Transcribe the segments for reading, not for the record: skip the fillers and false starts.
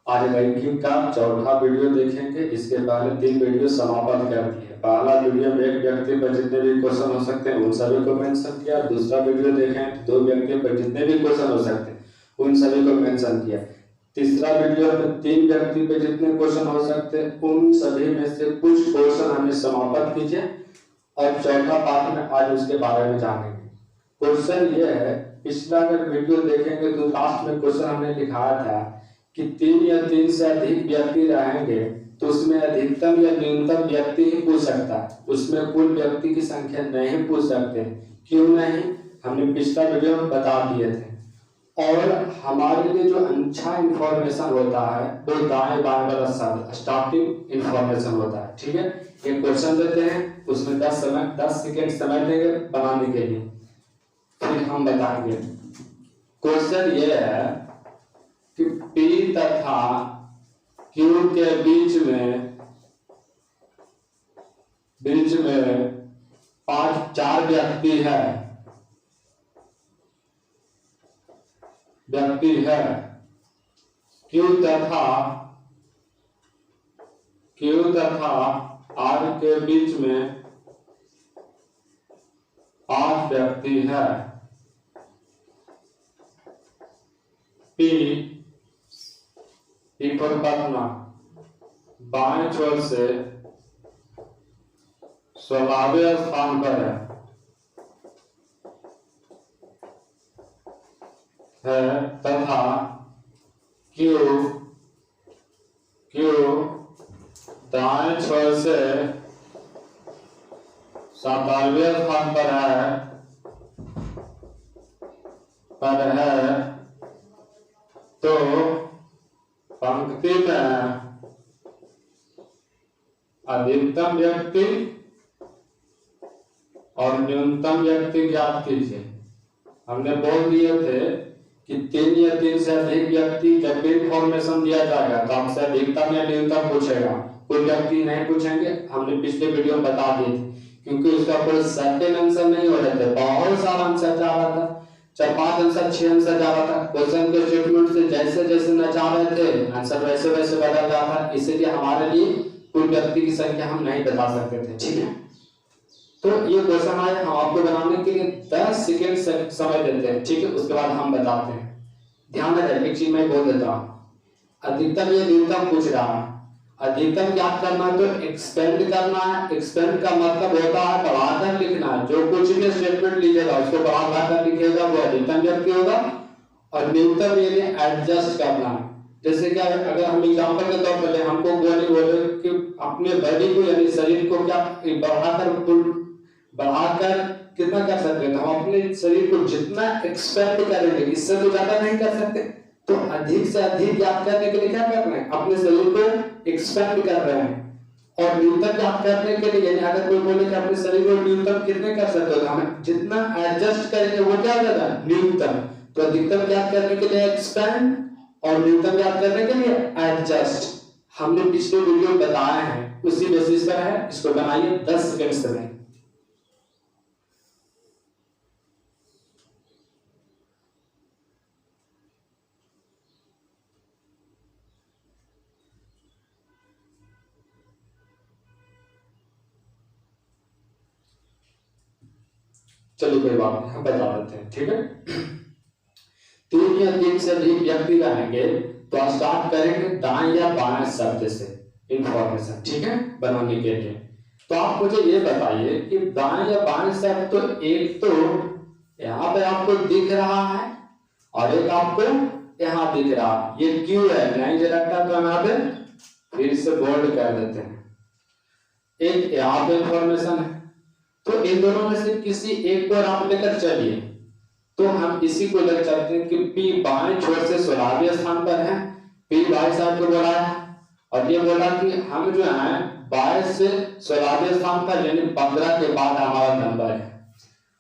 आर्गेनाइजिंग का चौथा वीडियो देखेंगे। इसके पहले 3 वीडियो समाप्त कर दिए। पहला वीडियो में एक व्यक्ति पर जितने भी क्वेश्चन हो सकते हैं उन सभी को मेंशन किया। दूसरा वीडियो देखें तो 2 व्यक्ति पर जितने भी क्वेश्चन हो सकते हैं उन सभी को मेंशन किया। तीसरा वीडियो में 3 व्यक्ति पे जितने क्वेश्चन हो सकते हैं उन सभी में से कुछ क्वेश्चन हमें समाप्त कीजिए और चौथा पार्ट में आज उसके बारे में जानेंगे। क्वेश्चन ये है, पिछला अगर वीडियो देखेंगे तो लास्ट में क्वेश्चन हमने लिखाया था कि 3 या 3 से अधिक व्यक्ति रहेंगे तो उसमें अधिकतम या न्यूनतम व्यक्ति ही पूछ सकता है, उसमें कुल व्यक्ति की संख्या नहीं पूछ सकते। क्यों नहीं, हमने पिछला वीडियो में बता दिए थे। और हमारे लिए जो अच्छा इंफॉर्मेशन होता है वो दाएं बाएं वाला शब्द स्टार्टिंग इंफॉर्मेशन होता है। ठीक है, एक क्वेश्चन देते हैं, उसमें 10 सेकेंड समय लेंगे बनाने के लिए, फिर हम बताएंगे। क्वेश्चन ये है कि P तथा Q के बीच में 4 व्यक्ति है Q तथा R के बीच में 5 व्यक्ति है। P पर पटना बाएं छोर से 16वें स्थान पर है तथा Q दाएं छोर से 17वें स्थान पर है तो पंक्ति में अधिकतम व्यक्ति और न्यूनतम व्यक्ति ज्ञात कीजिए। हमने बोल दिए थे कि 3 या 3 से अधिक व्यक्ति जब भी इंफॉर्मेशन दिया जाएगा तो हमसे अधिकतम या न्यूनतम पूछेगा, कोई व्यक्ति नहीं पूछेंगे। हमने पिछले वीडियो में बता दिए थे, क्योंकि उसका कोई सर्टेन आंसर नहीं हो रहे थे, बहुत सारा आंसर जा रहा था, 4-5 आंसर 6 आंसर जा रहा था। क्वेश्चन के स्टेटमेंट से जैसे जैसे न जा रहे थे आंसर वैसे वैसे बदल रहा था, इसलिए हमारे लिए कुल व्यक्ति की संख्या हम नहीं बता सकते थे। ठीक है, तो ये क्वेश्चन आए, हम आपको बनाने के लिए 10 सेकेंड समय देते हैं। ठीक है, उसके बाद हम बताते हैं। ध्यान रखें, एक चीज मैं बोल देता हूँ, अधिकतम या न्यूनतम पूछ रहा है। अधिकतम ज्ञात करना है तो एक्सपेंड करना है। एक्सपेंड का मतलब होता है बढ़ाकर लिखना है। जो कुछ भी स्टेटमेंट लीजिएगा उसको बढ़ाकर लिखिएगा वो अधिकतम व्यक्ति होगा। और न्यूनतम यानी एडजस्ट करना है। जैसे कि अगर हम एग्जांपल के तौर पर हमको बोले कि अपने बॉडी को यानी शरीर को क्या बढ़ाकर कितना कर सकते हैं, हम अपने शरीर को जितना एक्सपेंड करेंगे इससे तो ज्यादा नहीं कर सकते। तो अधिक से अधिक ज्ञात करने के लिए क्या कर रहे हैं, अपने शरीर को एक्सपेंड कर रहे हैं। और न्यूनतम ज्ञात करने के लिए यानी अगर कोई बोले कि अपने शरीर को न्यूनतम कितने कर सकते हो, हमें जितना एडजस्ट करेंगे वो क्या होगा, न्यूनतम। तो अधिकतम ज्ञात करने के लिए एक्सपेंड और न्यूनतम ज्ञात करने के लिए एडजस्ट। हमने पिछले वीडियो में बताया है, उसी बेसिस पर है। इसको बनाइए 10 सेकंड समय। चलिए कोई बात नहीं, हम बता देते हैं। ठीक है, 3 या 3 से अधिक व्यक्ति रहेंगे तो स्टार्ट करेंगे दाएं या बाएं शब्द से इंफॉर्मेशन। ठीक है, बनाने के लिए तो आप मुझे ये बताइए कि दाएं या बाएं शब्द तो एक तो यहाँ पे आपको दिख रहा है और एक आपको यहाँ दिख रहा है। ये क्यों है, नहीं लगता तो हम यहाँ पे फिर से बोल्ड कर देते हैं। एक यहाँ पे इंफॉर्मेशन है, तो इन दोनों में से किसी एक को आप लेकर चलिए। तो हम इसी को लेकर चलते हैं कि P बाएं छोर से 16वें स्थान पर है। P बाएं साइड को बोला है और ये बोला कि हम जो है बाएं से 16वें स्थान पर यानी 15 के बाद हमारा नंबर है।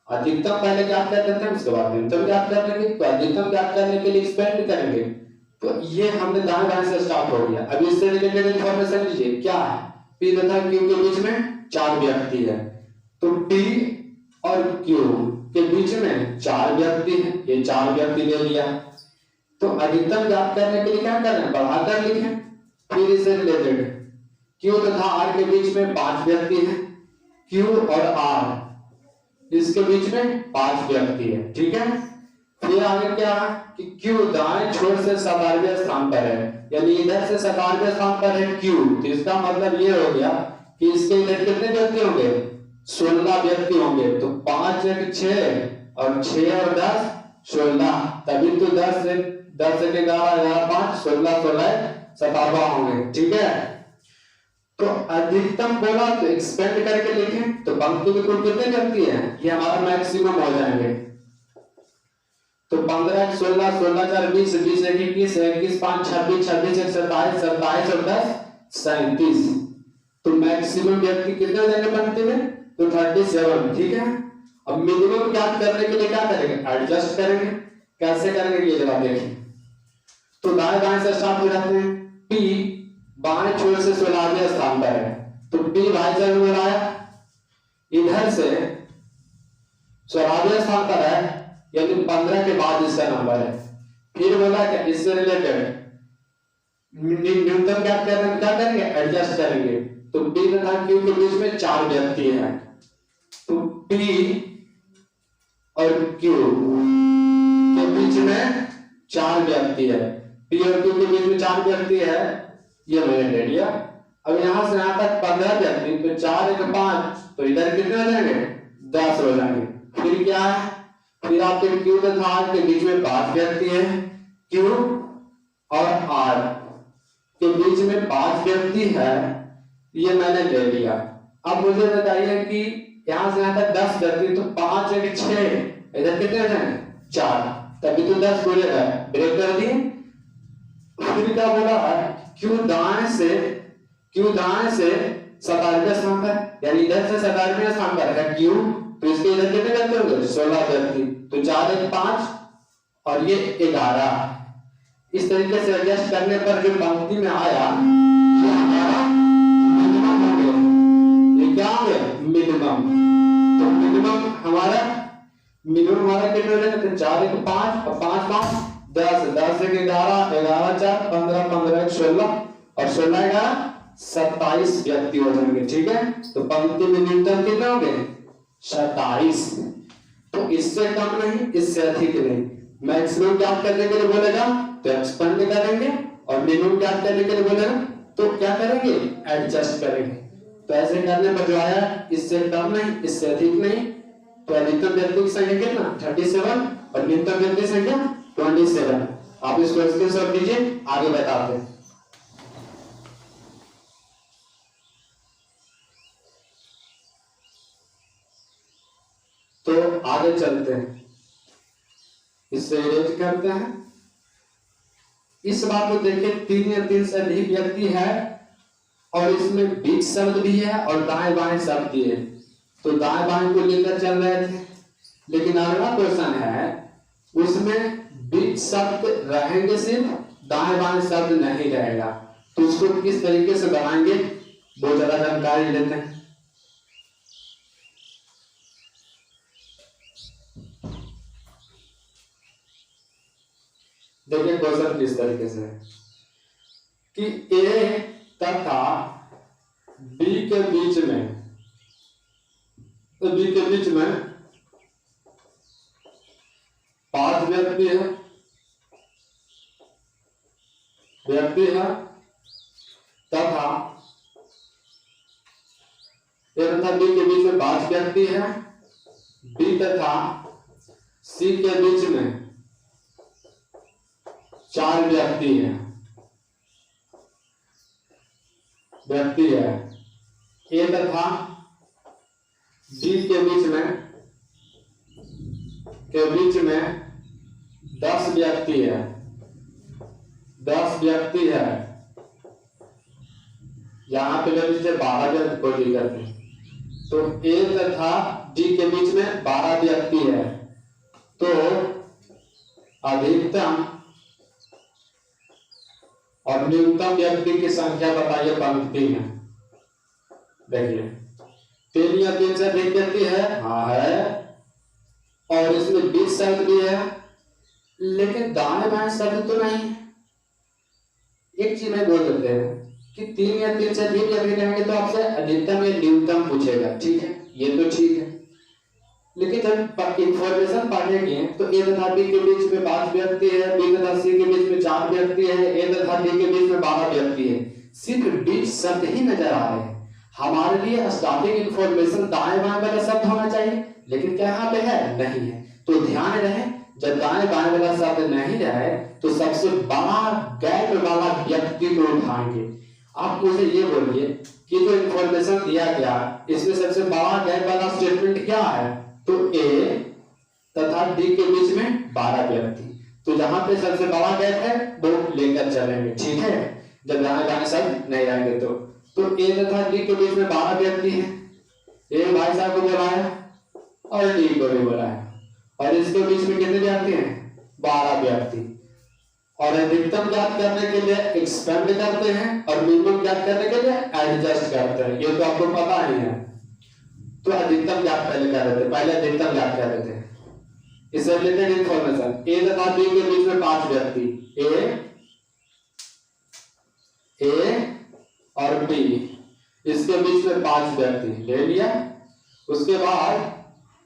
अधिकतम पहले ज्ञात कर देते हैं, उसके बाद न्यूनतम ज्ञात कर लेंगे। तो अधिकतम ज्ञात करने के लिए एक्सपेंड करेंगे। तो ये हमने दाएं बाएं से स्टार्ट हो गया। अब इससे रिलेटेड इंफॉर्मेशन लीजिए, क्या है, P तथा Q के बीच में 4 व्यक्ति है। तो P और Q के बीच में 4 व्यक्ति हैं, ये 4 व्यक्ति ले लिया। तो अधिकतम ज्ञात करने के लिए क्या करना है, बढ़ाकर लिखें। फिर इससे रिलेटेड क्यू तथा आर के बीच में 5 व्यक्ति हैं, क्यू और आर इसके बीच में 5 व्यक्ति है, ठीक है। फिर आगे क्या है कि क्यू दाएं छोर से 17वें स्थान पर है, यानी इधर से 17वें स्थान पर है क्यू, तो इसका मतलब ये हो गया कि इसके इधर कितने व्यक्ति होंगे, 16 व्यक्ति होंगे। तो 5 एक 6 और 6 और 10 16, तभी तो 10 एक 11 11 5 16 16 17 होंगे, ठीक है। तो अधिकतम बोला तो एक्सपेंड करके लिखें, तो पंक्ति में कुल कितने व्यक्ति हैं, ये हमारा मैक्सिमम हो जाएंगे। तो 15 16 16 4 20 20 1 21 21 5 26 26 1 27 27 और 10 37, तो मैक्सिमम व्यक्ति कितने हो जाएंगे पंक्ति में, तो 37, ठीक है। अब मिनिमम ज्ञात करने के लिए क्या करेंगे, एडजस्ट करेंगे। कैसे करेंगे ये जरा देखिए। तो दाएं बाएं से स्टार्ट हो जाते हैं। P बाएं छोर से 16वें स्थान पर है, तो P भाई जरूर बनाया, इधर से 16वें स्थान पर है, यानी 15 के बाद इसका नंबर है। फिर बोला क्या, इससे रिलेटेड न्यूनतम क्या करेंगे, एडजस्ट करेंगे। तो P तथा Q के बीच में 4 व्यक्ति हैं, तो P और Q के बीच में 4 व्यक्ति है, P और Q के बीच में 4 व्यक्ति है, ये मैंने ले लिया। अब यहां से यहां तक 15 व्यक्ति, तो 4 1 5, तो इधर कितने हो जाएंगे, 10 हो जाएंगे। फिर क्या है, फिर आपके Q तथा R के बीच में 5 व्यक्ति है, Q और R के बीच में 5 व्यक्ति है, ये मैंने ले लिया। अब मुझे बताइए कि यहां से यहां तक 10 व्यक्ति, तो 5 1 6, इधर कितने हो जाएंगे, 4, तभी तो 10 बोलेगा, ब्रेक कर दिए। फिर क्या बोला है, क्यू दाएं से 17वें स्थान पर, यानी इधर से 17वें स्थान पर है क्यू, तो इसके इधर कितने व्यक्ति होंगे, 16 व्यक्ति, तो 4 1 5 और ये 11। इस तरीके से एडजस्ट करने पर जो पंक्ति में आया ये हमारा मिनिमम हो गया। ये क्या हो गया, मिनिमम। तो मिनिमम हमारा कितने हो जाएंगे, 4 1 5 और 5 5 10 10 1 11 11 4 15 15 1 16 और 16 11 27 व्यक्ति हो जाएंगे, ठीक है। तो पंक्ति में न्यूनतम कितने हो गए, 27। तो इससे कम नहीं, इससे अधिक नहीं। मैक्सिमम ज्ञात करने के लिए बोलेगा तो एक्सपेंड करेंगे, और मिनिमम ज्ञात करने के लिए बोलेगा तो क्या करेंगे, एडजस्ट करेंगे। तो ऐसे करने पर जो आया, इससे कम नहीं, इससे अधिक नहीं। तो अधिकतम व्यक्ति की संख्या कितना, 37 और न्यूनतम व्यक्ति की संख्या 27। आप इसको स्क्रीनशॉट लीजिए, आगे बताते हैं। तो आगे चलते हैं, इससे इरेज करते हैं। इस बात को देखिए, 3 या 3 से अधिक व्यक्ति है, और इसमें बीच शब्द भी है और दाएं बाएं शब्द भी है। तो दाएं बाएं को लेकर चल रहे थे, लेकिन अगला क्वेश्चन है उसमें बीच शब्द रहेंगे, सिर्फ दाएं बाएं शब्द नहीं रहेगा। तो उसको किस तरीके से बनाएंगे वो जरा जानकारी लेते हैं। देखिए क्वेश्चन किस तरीके से है कि ए तथा बी के बीच में, तो बी के बीच में 5 व्यक्ति है तथा ए तथा बी के बीच में 5 व्यक्ति है, बी तथा सी के बीच में 4 व्यक्ति है, ए तथा डी के बीच में 10 व्यक्ति है, यहां पे ले लीजिए 12 व्यक्ति को डी करते हैं। तो ए तथा डी के बीच में 12 व्यक्ति है, तो अधिकतम और न्यूनतम व्यक्ति की संख्या बताइए पंक्ति में। देखिए 3 या 3 से अधिक व्यक्ति है, हाँ है, और इसमें 20 शब्द भी है, लेकिन दाएं बाएं शब्द तो नहीं है। एक चीज में बोल देते हैं कि 3 या 3 से अधिक अभी रहेंगे तो आपसे अधिकतम या न्यूनतम पूछेगा, ठीक है, ये तो ठीक है। लेकिन जब इंफॉर्मेशन पढ़ने की है तो ए तथा बी के बीच में 5 व्यक्ति है, बी तथा सी के बीच में 4 व्यक्ति है, ए तथा डी के बीच में 12 व्यक्ति है, सिर्फ बीच शब्द ही नजर आ रहे हैं। हमारे लिए स्टार्टिंग इंफॉर्मेशन दाएं बाएं वाला शब्द होना चाहिए, लेकिन क्या यहाँ पे है? नहीं है। तो ध्यान रहे जब दाएं बाएं वाला शब्द नहीं रहे तो सबसे बड़ा गैप वाला व्यक्ति को उठाएंगे। आप मुझे ये बोलिए कि जो इंफॉर्मेशन दिया गया इसमें सबसे बड़ा गैप वाला स्टेटमेंट क्या है? तो ए तथा डी के बीच में 12 व्यक्ति, तो जहां पे सबसे बड़ा गैप है वो लेकर चलेंगे, ठीक है। जब दाएं बाएं शब्द नहीं रहेंगे तो ए तथा डी के बीच में 12 व्यक्ति हैं। ए भाई साहब को बुलाया और डी को भी बुलाया, और इसके बीच में कितने व्यक्ति हैं? 12 व्यक्ति। और अधिकतम ज्ञात करने के लिए एक्सपेंड करते हैं और मिनिमम ज्ञात करने के लिए एडजस्ट करते हैं, ये तो आपको पता ही है। तो अधिकतम ज्ञात पहले कर रहे थे, पहले अधिकतम ज्ञात कर रहे थे। इससे रिलेटेड इंफॉर्मेशन ए तथा बी के बीच में 5 व्यक्ति, ए और बी, इसके बीच में 5 व्यक्ति ले लिया। उसके बाद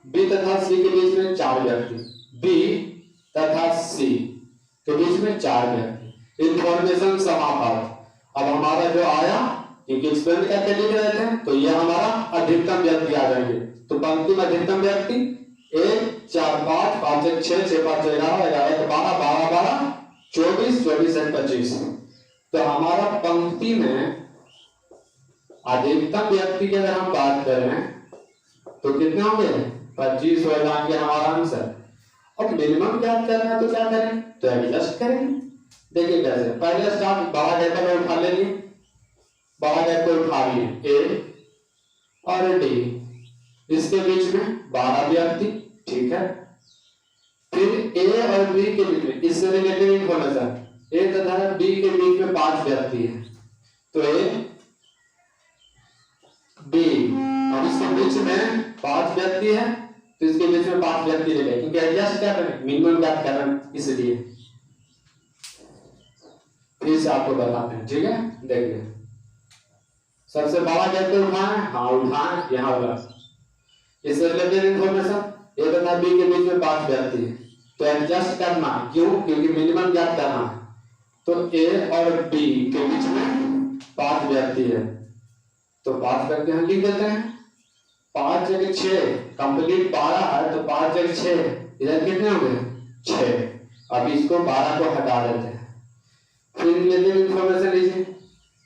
बी तथा सी के बीच में 4 व्यक्ति, बी तथा सी के बीच में 4 व्यक्ति। इंफॉर्मेशन समाप्त। अब हमारा जो आया क्योंकि एक्सपेंड करके लिख रहे थे तो ये हमारा अधिकतम व्यक्ति आ जाएंगे। तो पंक्ति में अधिकतम व्यक्ति 1 4 5 5 1 6 6 5 11 11 1 12 12 12 24 24 1 25। तो हमारा पंक्ति में अधिकतम व्यक्ति की अगर हम बात करें तो कितने होंगे? 25 हो जाएंगे हमारा आंसर। अब मिनिमम ज्ञात करना है तो क्या करें? तो एडजस्ट करेंगे। देखिए कैसे, पहले स्टार्ट बड़ा गैप को उठा लेंगे, बड़ा गैप को उठा लिए ए और डी, इसके बीच में 12 व्यक्ति, ठीक है। फिर ए और बी के बीच में इससे रिलेटेड इंफॉर्मेशन ए तथा बी के बीच में 5 व्यक्ति है, तो ए बी और इसके बीच में 5 व्यक्ति है तो इसके बीच में 5 व्यक्ति ले लें, क्योंकि एडजस्ट कर रहे हैं, मिनिमम ज्ञात कर रहे हैं, इसलिए फिर से आपको बताते हैं, ठीक है। देखिए सबसे बड़ा गैप को उठाएं, हाँ उठाएं, यहाँ होगा। इससे रिलेटेड इंफॉर्मेशन ए तथा बी के बीच में 5 व्यक्ति है तो एडजस्ट करना, क्यों? क्योंकि मिनिमम ज्ञात करना है। तो ए और बी के बीच में 5 व्यक्ति है तो 5 व्यक्ति हम लिख देते हैं। 5 जगह 6 कंप्लीट 12 है तो 5 जगह 6 इधर कितने हो गए? 6। अब इसको 12 को हटा देते हैं। फिर रिलेटेड इंफॉर्मेशन लीजिए,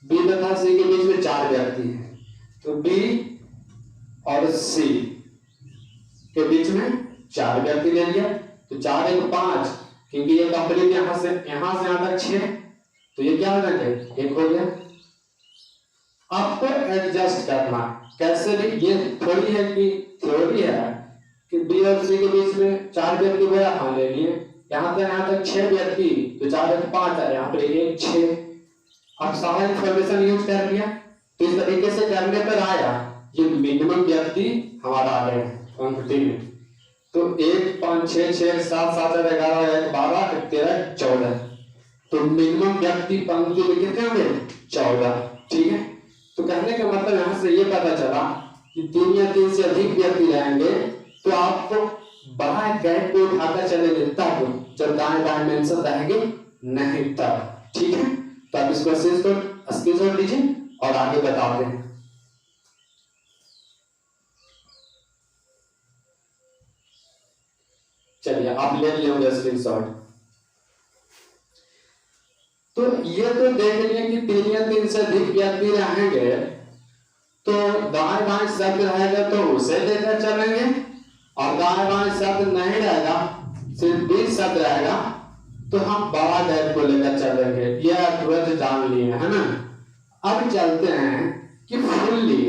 बी तथा सी के बीच में 4 व्यक्ति हैं तो बी और सी के बीच में 4 व्यक्ति ले लिया। तो 4 1 5, क्योंकि ये कंप्लीट यहां से यहां तक 6 तो ये क्या हो जाएंगे? 1 हो गया। आपको एडजस्ट करना कैसे भी, ये थोड़ी है कि थ्योरी है कि बी और सी के बीच में 4 व्यक्ति हुआ, हाँ ले लिए। यहाँ तक 6 व्यक्ति तो 4 1 5 है, यहाँ पर 1 6। अब सारा इंफॉर्मेशन यूज कर लिया तो इस तरीके से करने पर आया ये मिनिमम व्यक्ति हमारा आ गए पंक्ति में। तो 1 5 6 6 7 7 11 1 12 13 14, तो मिनिमम व्यक्ति पंक्ति में कितने होंगे? 14, ठीक है। तो कहने का मतलब यहाँ से ये पता चला कि 3 या 3 से अधिक व्यक्ति रहेंगे तो आपको बड़ा गैप को उठाकर चलेंगे तब, जब दाएं बाएं मेंशन रहेंगे नहीं तब, ठीक है। तो आप इसको स्क्रीनशॉट लीजिए और आगे बताते हैं। चलिए आप ले लिए होंगे स्क्रीनशॉट। तो ये तो देख लिए कि 3 या 3 से अधिक व्यक्ति रहेंगे तो दाएं बाएं शब्द रहेगा तो उसे लेकर चलेंगे, और दाएं बाएं शब्द नहीं रहेगा, सिर्फ बीच शब्द रहेगा तो हम बड़ा गैप को लेकर चलेंगे। ये तुरंत जान लिए है ना। अब चलते हैं कि फुल्ली।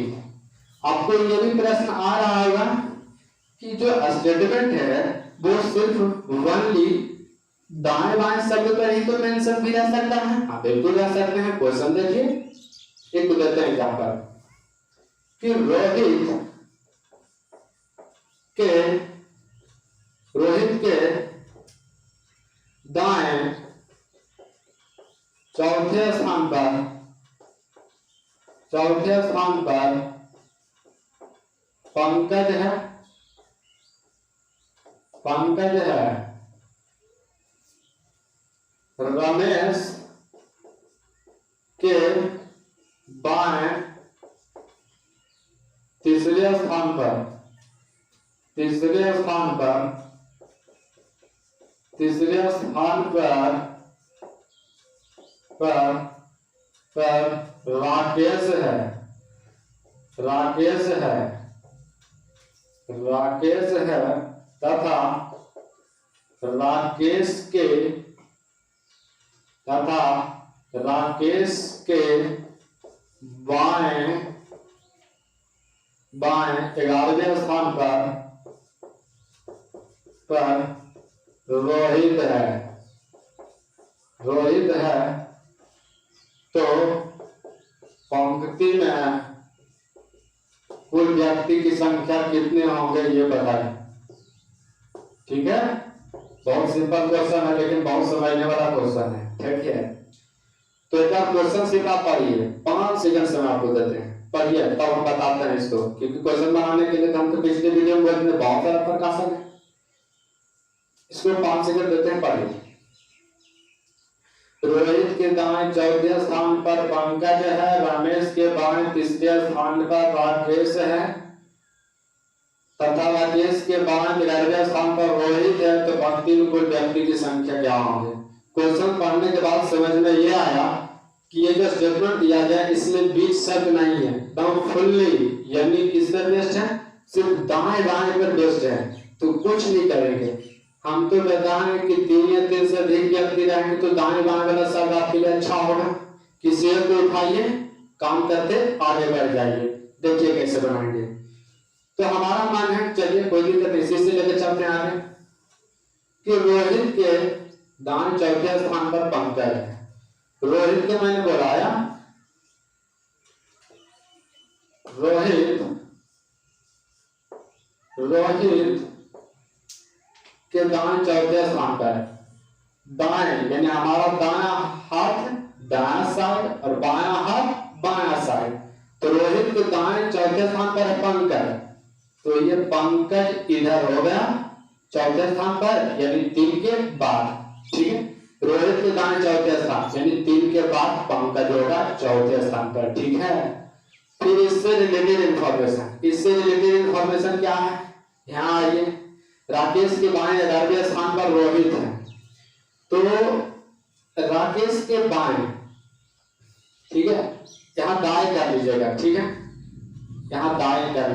आपको ये भी प्रश्न आ रहा होगा कि जो स्टेटमेंट है वो सिर्फ वनली दाएं बाएं शब्द पर ही तो मेंशन भी रह सकता है। हाँ बिल्कुल रह सकते हैं। क्वेश्चन देखिए, एक देते हैं एग्जांपल कि रोहित के दाएं चौथे स्थान पर पंकज है। रमेश के बाएं तीसरे स्थान पर राकेश है तथा राकेश के बाएं 11वें स्थान पर रोहित है। तो पंक्ति में कुल व्यक्ति की संख्या कितने होंगे ये बताएं। ठीक है, बहुत सिंपल क्वेश्चन है लेकिन बहुत समझने वाला क्वेश्चन है। ठीक है, तो एक बार क्वेश्चन सीधा पढ़िए, 5 सेकंड समय आपको देते हैं, पढ़िए तब हम बताते हैं इसको, क्योंकि क्वेश्चन बनाने के लिए हम तो पिछले वीडियो में बहुत सारा प्रकाशन है। इसको 5 सेकंड देते हैं, पढ़िए। रोहित के दाएं चौथे स्थान पर पंकज है, रमेश के बाएं तीसरे स्थान पर राकेश है तथा राकेश के बाएं 11वें स्थान पर रोहित है। तो पंक्ति में कुल व्यक्ति की संख्या क्या होगी। क्वेश्चन पढ़ने के बाद समझ में ये आया कि ये जो स्टेटमेंट दिया गया इसमें बीच शब्द नहीं है, एकदम फुल्ली यानी किस पर बेस्ड है, सिर्फ दाएं पर बेस्ड है। तो कुछ नहीं करेंगे हम, तो बताएं कि 3 या 3 से अधिक व्यक्ति रहेंगे तो दाएं बाएं वाला शब्द आपके लिए अच्छा होगा। किसी को उठाइए, काम करते आगे बढ़ जाइए, देखिए कैसे बनाएंगे। तो हमारा मान है, चलिए कोई दिक्कत नहीं, इसी से लेकर चलते हैं आगे कि रोहित के दाएं चौथे स्थान पर पंकज है। रोहित के मैंने बोलाया, रोहित के दाएं चौथे स्थान पर, दाएं यानी हमारा दायां हाथ दायां साइड और बायां हाथ बायां साइड। तो रोहित के दाएं चौथे स्थान पर है पंकज, तो ये पंकज इधर हो गया चौथे स्थान पर यानी 3 के बाद। ठीक है, रोहित के दाएं चौथे स्थान यानी 3 के बाद पंकज होगा चौथे स्थान पर। ठीक है, फिर इससे रिलेटेड इंफॉर्मेशन क्या है, यहाँ आइए। राकेश के बाएं 11वें स्थान पर रोहित है, तो राकेश के बाएं, ठीक है, यहाँ दाएं कर लीजिएगा। ठीक है, यहाँ दाएं कर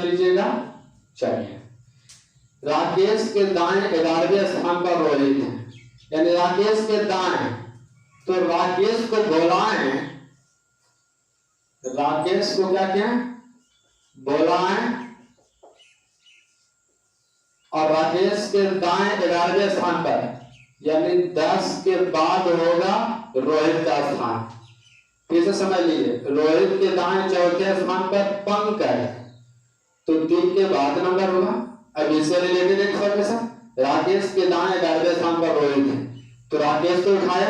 लीजिएगा, चलिए। राकेश के दाएं 11वें स्थान पर रोहित है, यानी राकेश के दाएं, तो राकेश को बोलाएं, राकेश को क्या बोलाएं, और राकेश के दाएं 11वें स्थान पर यानी 10 के बाद होगा रोहित का स्थान। फिर से समझ लीजिए, रोहित के दाएं चौथे स्थान पर पंकज, तो 3 के बाद नंबर होगा। अब इससे रिलेटेड इंफॉर्मेशन, राकेश के दाएं 11वें स्थान पर रोहित है, तो राकेश को उठाया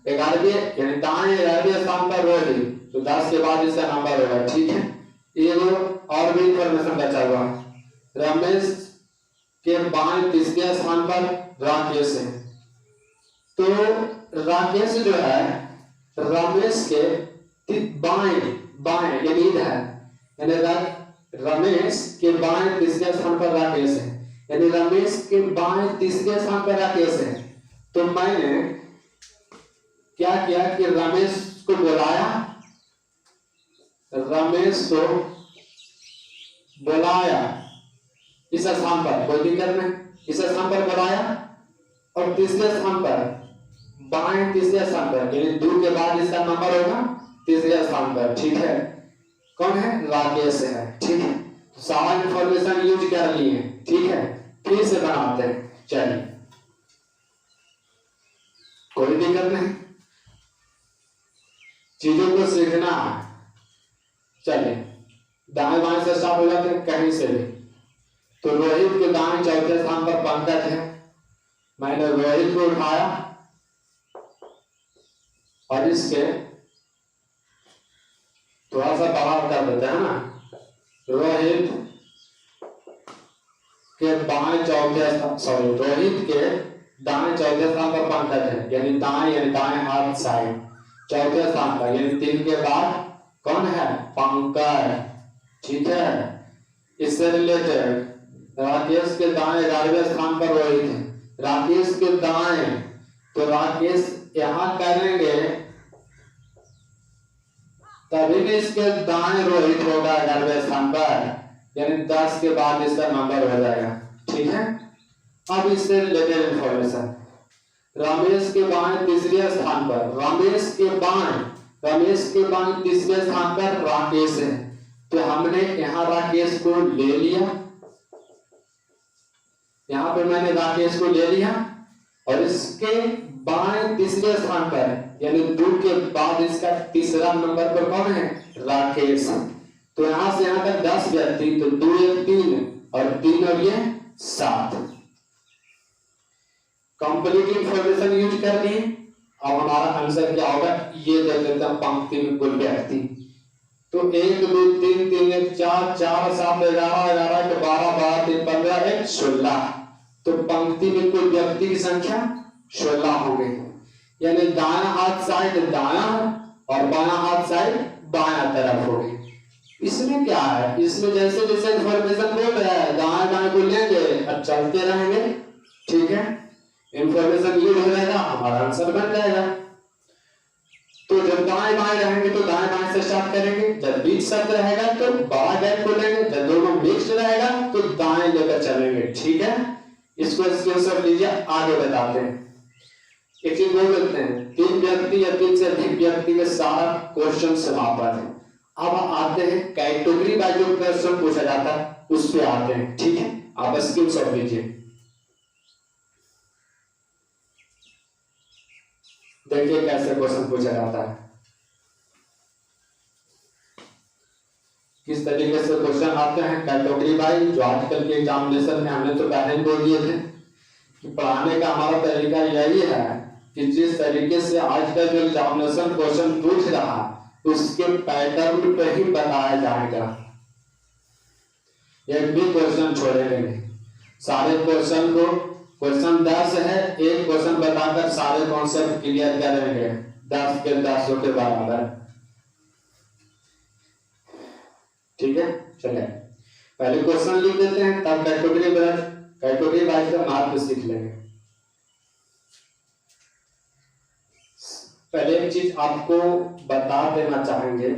11वें यानी दाएं 11वें स्थान पर रोहित, तो 10 के बाद इसका नंबर होगा। ठीक है, ये और भी इंफॉर्मेशन बचा हुआ है। रमेश के बाएं तीसरे स्थान पर राकेश है, तो राकेश जो है रमेश के बाएं यानी इधर, यानी रमेश के बाएं तीसरे स्थान पर राकेश है, यानी रमेश के बाएं तीसरे स्थान पर राकेश है। तो मैंने क्या किया कि रमेश को बोलाया, इस स्थान पर, कोई दिक्कत नहीं, इस स्थान पर बोलाया, और तीसरे स्थान पर बाएं तीसरे स्थान पर यानी 2 के बाद इसका नंबर होगा तीसरे स्थान पर। ठीक है, कौन है, राकेश है। ठीक है, तो सारा इंफॉर्मेशन यूज कर लिए। ठीक है, फिर से बनाते हैं, चलिए, कोई दिक्कत नहीं, चीजों को सीखना है। चलिए, दाएं बाएं से स्टार्ट हो जाते हैं, कहीं से भी। तो रोहित के दाएं चौथे स्थान पर पंकज है, मैंने रोहित को उठाया और इसके थोड़ा सा बड़ा कर देते हैं ना, रोहित के बाएं चौथे स्थान, सॉरी रोहित के दाएं चौथे स्थान पर पंकज है, यानी दाएं हाथ साइड चौथे स्थान पर, यानी 3 के बाद कौन है? पंकज। ठीक है, इससे रिलेटेड राकेश के दाएं 11वें स्थान पर रोहित है, राकेश के दाएं, तो राकेश यहां करेंगे तभी भी इसके दाएं रोहित होगा 11वें स्थान पर, यानी 10 के बाद इसका नंबर हो जाएगा। ठीक है, अब इससे रिलेटेड इंफॉर्मेशन, रमेश के बाएं तीसरे स्थान पर, रमेश के बाएं तीसरे स्थान पर राकेश है, तो हमने यहाँ राकेश को ले लिया, यहाँ पे मैंने राकेश को ले लिया और इसके बाएं तीसरे स्थान पर यानी 2 के बाद इसका तीसरा नंबर पर कौन है? राकेश। तो यहां से यहां तक 10 व्यक्ति, तो 2 1 3 और 3 और ये 7 कंप्लीट इंफॉर्मेशन यूज कर ली। अब हमारा आंसर क्या होगा ये देख लेते हैं। पंक्ति में कुल व्यक्ति, तो 1 2 3 3 1 4 4 7 11 11 12 12 3 15 1 16, तो पंक्ति में कुल व्यक्ति की संख्या 16 हो गई, यानी दायां हाथ साइड दायां और बायां हाथ साइड बायां तरफ हो गई। इसमें क्या है, इसमें जैसे जैसे इंफॉर्मेशन बोल रहा है दाएं बाएं को लेंगे और चलते रहेंगे। ठीक है, इंफॉर्मेशन यूज हो जाएगा, हमारा आंसर बन जाएगा। तो जब दाएं बाएं रहेंगे तो दाएं बाएं से स्टार्ट करेंगे, जब बीच शब्द रहेगा तो बड़ा गैप को लेंगे, जब दोनों मिक्स रहेगा तो दाएं लेकर चलेंगे। ठीक है, इसको स्क्रीनशॉट लीजिए, आगे बताते हैं। एक चीज बोल देते हैं, 3 व्यक्ति या 3 से अधिक व्यक्ति के सारा क्वेश्चन समापन है। अब आते हैं कैटेगरी वाइज जो क्वेश्चन पूछा जाता है उस पे आते हैं। ठीक है, आप स्क्रीनशॉट लीजिए, देखिए कैसे क्वेश्चन पूछा जाता है, किस तरीके से क्वेश्चन आते हैं कैटेगरी वाइज। जो आजकल के एग्जामिनेशन में हमने तो पहले ही बोल दिए थे कि पढ़ाने का हमारा तरीका यही है कि जिस तरीके से आज का जो एग्जामिनेशन क्वेश्चन पूछ रहा उसके पैटर्न पे ही बताया जाएगा, एक भी क्वेश्चन छोड़ेंगे नहीं। सारे क्वेश्चन को, क्वेश्चन 10 है, एक क्वेश्चन बताकर सारे कॉन्सेप्ट क्लियर करेंगे 10 के 10 के बराबर। ठीक है, चलिए पहले क्वेश्चन लिख देते हैं, तब कैटेगरी वाइज का महत्व सीख लेंगे। पहले एक चीज आपको बता देना चाहेंगे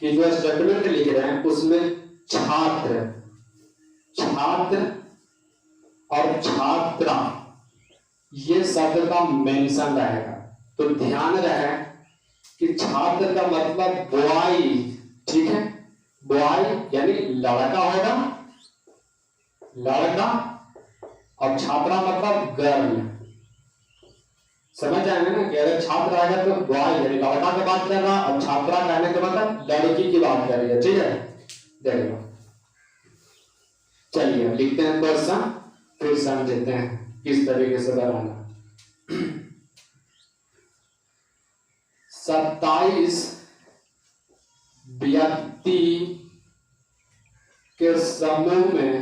कि जो स्टेटमेंट लिख रहे हैं उसमें छात्र और छात्रा ये शब्द का मेंशन रहेगा, तो ध्यान रहे कि छात्र का मतलब बॉय। ठीक है, बॉय यानी लड़का होगा, लड़का, और छात्रा मतलब गर्ल। समझ जाएंगे ना कि अगर छात्र आएगा तो बॉय यानी लड़का की बात कर रहा, और छात्रा कहने का मतलब लड़की की बात कर रही है। ठीक है, देख लो। चलिए लिखते हैं क्वेश्चन, फिर समझते हैं किस तरीके से बनाना। 27 व्यक्ति के समूह में,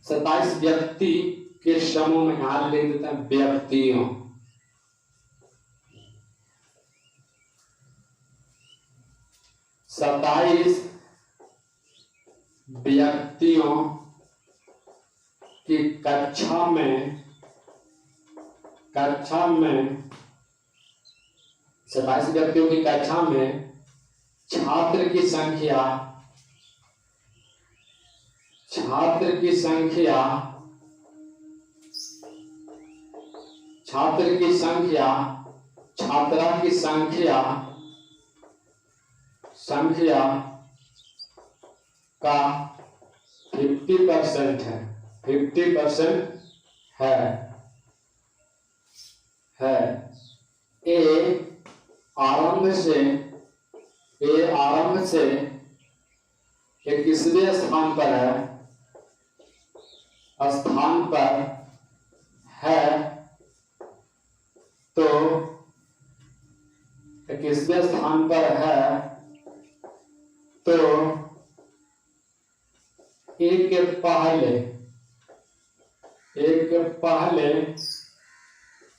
27 व्यक्ति के समूह में, यहां लिख देते हैं व्यक्तियों। 27 व्यक्तियों की कक्षा में 27 व्यक्तियों की कक्षा में छात्र की संख्या 50% है, 50% है। ए आरंभ से 21वें स्थान पर है, स्थान पर है तो 21वें स्थान पर है तो एक के पहले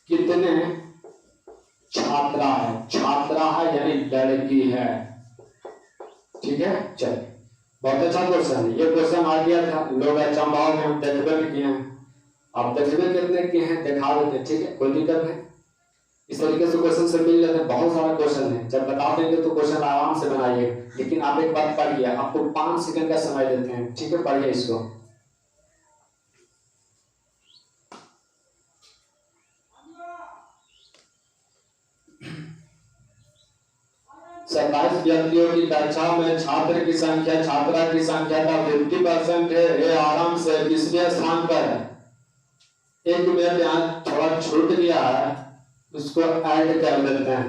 कितने छात्रा है यानी लड़की है। ठीक है, चलिए बहुत अच्छा क्वेश्चन है। ये क्वेश्चन आ गया था, लोग अचंभा में हम देखबे भी किए हैं। आप देखबे कितने किए हैं दिखा देते हैं, ठीक है, कोई दिक्कत नहीं। इस तरीके से क्वेश्चन से मिल जाते हैं। बहुत सारा क्वेश्चन है, जब बता देंगे तो क्वेश्चन आराम से बनाइए। लेकिन आप एक बार पढ़िए, आपको 5 सेकंड का समय देते हैं, ठीक है, पढ़िए इसको। सत्ताईस व्यक्तियों की कक्षा में छात्रा की संख्या का 50% है। ये आराम से 20वें स्थान पर है। एक में यहाँ थोड़ा छूट गया है, उसको ऐड कर लेते हैं।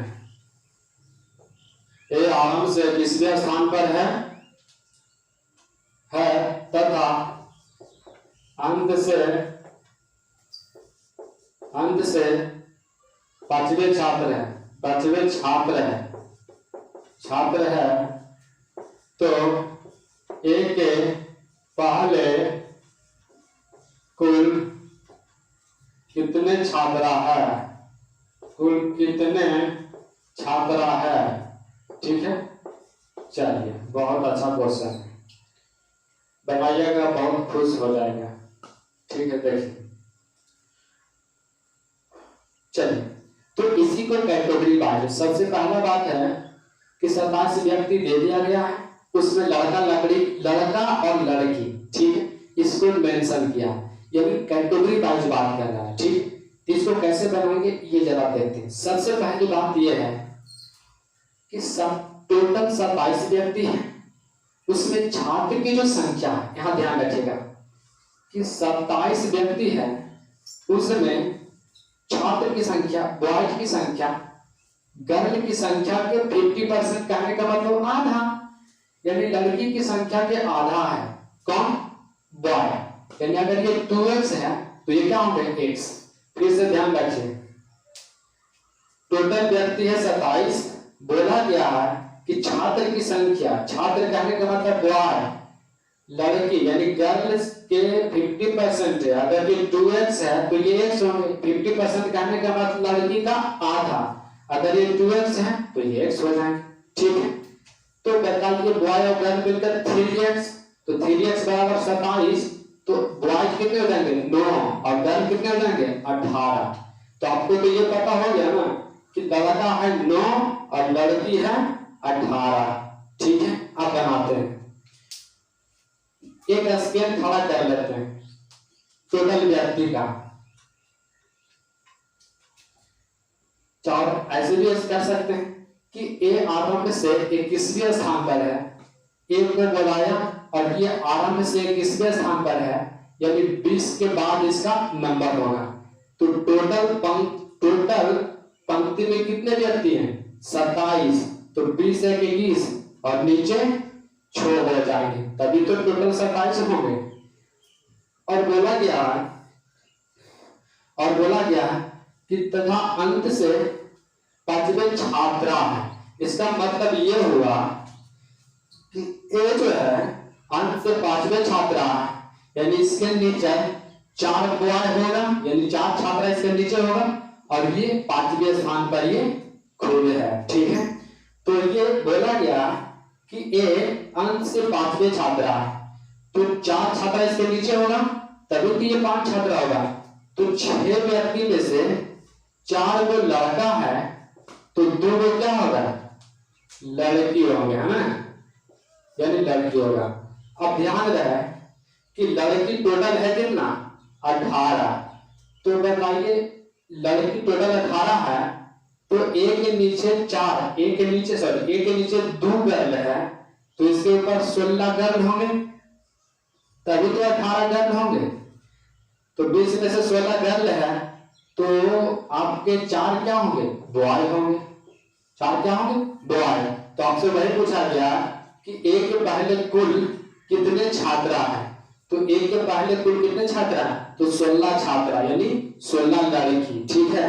ये आराम से 20वें स्थान पर है तथा अंत से 5वें छात्र है तो एक के पहले कुल कितने छात्रा है। ठीक है, चलिए बहुत अच्छा क्वेश्चन है, बनाइएगा, बहुत खुश हो जाएगा। ठीक है, देखिए, चलिए तो इसी को कैटेगरी बात। सबसे पहला बात है कि 27 व्यक्ति दे दिया गया है, उसमें लड़का और लड़की, ठीक है, इसको मेंशन किया, यानी कैटेगरी वाइज बात कर रहा है। ठीक, इसको कैसे बनाएंगे ये जरा देखते हैं। सबसे पहली बात ये है कि टोटल 27 व्यक्ति हैं, उसमें छात्र की जो संख्या है, यहां ध्यान रखिएगा कि 27 व्यक्ति है, उसमें छात्र की संख्या, बॉयज की संख्या, गर्ल की संख्या के 50% कहने का मतलब आधा, यानी लड़की की संख्या के आधा है कौन, बॉय। यानी अगर ये 2x है तो ये क्या होंगे, x। फिर से ध्यान रखिए, टोटल व्यक्ति है 27, बोला गया है कि छात्र की संख्या, छात्र कहने का मतलब बॉय, लड़की यानी गर्ल्स के 50% है। अगर ये 2x है तो ये x होंगे। 50% कहने का मतलब लड़की का आधा, अगर ये 2x है तो ये x हो जाएंगे। ठीक है, तो बताइए बॉय और गर्ल मिलकर 3x, तो 3x बराबर 27, तो बॉयज कितने हो जाएंगे 9 और गर्ल कितने हो जाएंगे 18। तो आपको तो ये पता हो गया ना कि लड़का है 9 और लड़की है 18। ठीक है, अब बनाते हैं, एक स्केल खड़ा कर लेते हैं टोटल व्यक्ति का। चार ऐसे भी कर सकते हैं कि ए आरंभ से 21वें स्थान पर है, एक को बुलाया और ये आरंभ से 21वें स्थान पर है, यानी 20 के बाद इसका नंबर होगा। तो टोटल पंक्ति में कितने व्यक्ति हैं 27, तो 20 है 21 और नीचे 6 हो जाएंगे, तभी तो टोटल 27 होंगे। और बोला गया कि तथा अंत से 5वें छात्रा है। इसका मतलब ये हुआ कि ए जो है अंत से 5वें छात्रा है, यानी इसके नीचे 4 बॉय होगा, यानी 4 छात्रा इसके नीचे होगा और ये 5वें स्थान पर ये खुद है। ठीक है, तो ये बोला गया कि ए अंत से 5वें छात्रा है, तो 4 छात्रा इसके नीचे होगा, तभी तो ये 5 छात्रा होगा। तो 6 व्यक्ति में से 4 को लड़का है तो 2 को क्या होगा, लड़की होंगे, है ना, यानी लड़की होगा। अब ध्यान रहे कि लड़की टोटल है कितना 18, तो बताइए लड़की टोटल 18 है, तो ए के नीचे 4, ए के नीचे 2 गर्ल है, तो इसके ऊपर 16 गर्ल होंगे, तभी तो 18 गर्ल होंगे। तो 20 में से 16 गर्ल है, तो आपके 4 क्या होंगे, बॉय होंगे। 4 क्या होंगे, बॉय। तो आपसे वही पूछा गया कि ए के पहले कुल कितने छात्रा है, तो तो एक के पहले कुल कितने छात्र हैं? तो 16 छात्र यानी 16 लड़की। ठीक है,